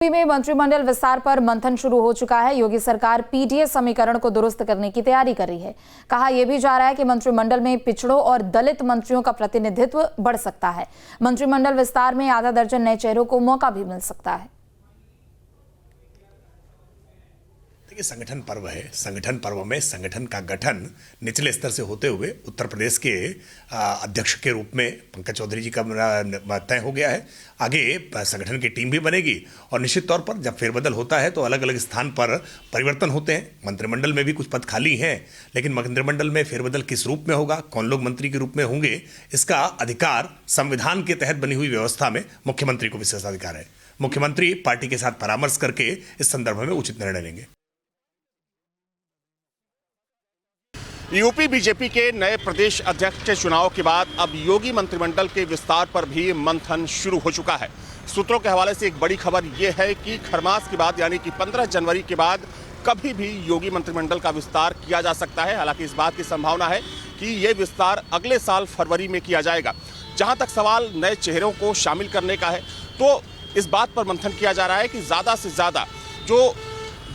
UP में मंत्रिमंडल विस्तार पर मंथन शुरू हो चुका है। योगी सरकार पीडीए समीकरण को दुरुस्त करने की तैयारी कर रही है। कहा यह भी जा रहा है कि मंत्रिमंडल में पिछड़ों और दलित मंत्रियों का प्रतिनिधित्व बढ़ सकता है। मंत्रिमंडल विस्तार में आधा दर्जन नए चेहरों को मौका भी मिल सकता है। देखिए, संगठन पर्व है। संगठन पर्व में संगठन का गठन निचले स्तर से होते हुए उत्तर प्रदेश के अध्यक्ष के रूप में पंकज चौधरी जी का तय हो गया है। आगे संगठन की टीम भी बनेगी और निश्चित तौर पर जब फेरबदल होता है तो अलग अलग स्थान पर परिवर्तन होते हैं। मंत्रिमंडल में भी कुछ पद खाली हैं, लेकिन मंत्रिमंडल में फेरबदल किस रूप में होगा, कौन लोग मंत्री के रूप में होंगे, इसका अधिकार संविधान के तहत बनी हुई व्यवस्था में मुख्यमंत्री को विशेषाधिकार है। मुख्यमंत्री पार्टी के साथ परामर्श करके इस संदर्भ में उचित निर्णय लेंगे। यूपी बीजेपी के नए प्रदेश अध्यक्ष के चुनाव के बाद अब योगी मंत्रिमंडल के विस्तार पर भी मंथन शुरू हो चुका है। सूत्रों के हवाले से एक बड़ी खबर यह है कि खरमास के बाद यानी कि 15 जनवरी के बाद कभी भी योगी मंत्रिमंडल का विस्तार किया जा सकता है। हालांकि इस बात की संभावना है कि ये विस्तार अगले साल फरवरी में किया जाएगा। जहां तक सवाल नए चेहरों को शामिल करने का है तो इस बात पर मंथन किया जा रहा है कि ज़्यादा से ज़्यादा जो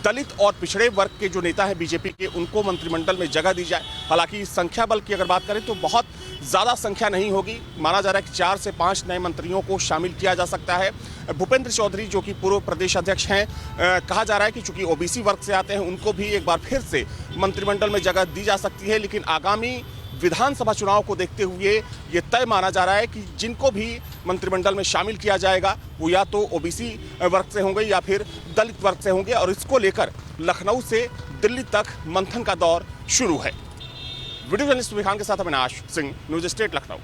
दलित और पिछड़े वर्ग के जो नेता हैं बीजेपी के, उनको मंत्रिमंडल में जगह दी जाए। हालांकि संख्या बल की अगर बात करें तो बहुत ज़्यादा संख्या नहीं होगी। माना जा रहा है कि 4 से 5 नए मंत्रियों को शामिल किया जा सकता है। भूपेंद्र चौधरी जो कि पूर्व प्रदेश अध्यक्ष हैं, कहा जा रहा है कि चूंकि ओबीसी वर्ग से आते हैं, उनको भी एक बार फिर से मंत्रिमंडल में जगह दी जा सकती है। लेकिन आगामी विधानसभा चुनाव को देखते हुए ये तय माना जा रहा है कि जिनको भी मंत्रिमंडल में शामिल किया जाएगा वो या तो ओबीसी वर्ग से होंगे या फिर दलित वर्ग से होंगे। और इसको लेकर लखनऊ से दिल्ली तक मंथन का दौर शुरू है। वीडियो जर्नलिस्ट विखान के साथ अविनाश सिंह, न्यूज स्टेट लखनऊ।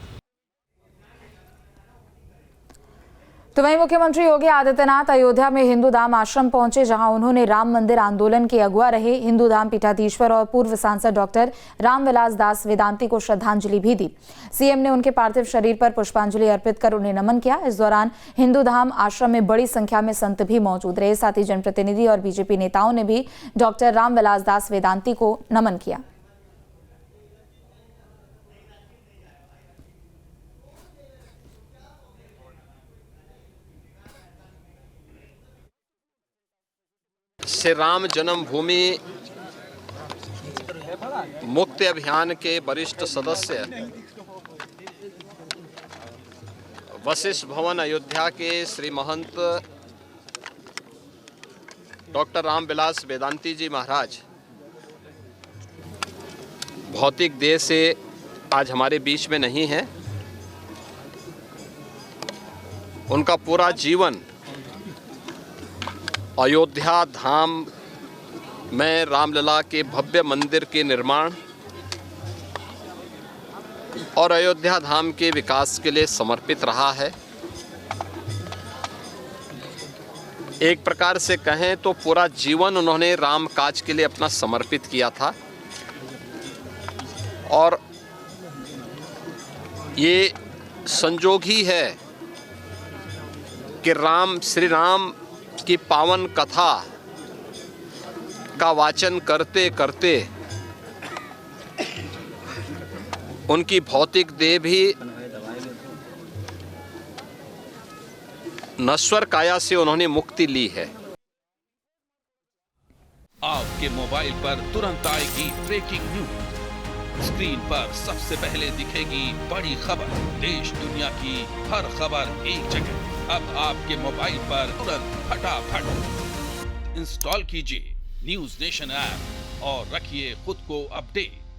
तो वहीं मुख्यमंत्री योगी आदित्यनाथ अयोध्या में हिंदू धाम आश्रम पहुंचे, जहां उन्होंने राम मंदिर आंदोलन के अगुवा रहे हिंदू धाम पीठाधीश्वर और पूर्व सांसद डॉक्टर रामविलास दास वेदांती को श्रद्धांजलि भी दी। सीएम ने उनके पार्थिव शरीर पर पुष्पांजलि अर्पित कर उन्हें नमन किया। इस दौरान हिंदू धाम आश्रम में बड़ी संख्या में संत भी मौजूद रहे। साथ ही जनप्रतिनिधि और बीजेपी नेताओं ने भी डॉक्टर रामविलास दास वेदांती को नमन किया। श्री राम जन्मभूमि मुक्ति अभियान के वरिष्ठ सदस्य वशिष्ठ भवन अयोध्या के श्री महंत डॉक्टर रामविलास वेदांती जी महाराज भौतिक देह से आज हमारे बीच में नहीं हैं। उनका पूरा जीवन अयोध्या धाम में रामलला के भव्य मंदिर के निर्माण और अयोध्या धाम के विकास के लिए समर्पित रहा है। एक प्रकार से कहें तो पूरा जीवन उन्होंने राम काज के लिए अपना समर्पित किया था। और ये संजोग ही है कि श्री राम की पावन कथा का वाचन करते करते उनकी भौतिक देह भी नश्वर काया से उन्होंने मुक्ति ली है। आपके मोबाइल पर तुरंत आएगी ब्रेकिंग न्यूज। स्क्रीन पर सबसे पहले दिखेगी बड़ी खबर। देश दुनिया की हर खबर एक जगह। अब आपके मोबाइल पर तुरंत फटाफट इंस्टॉल कीजिए न्यूज नेशन ऐप और रखिए खुद को अपडेट।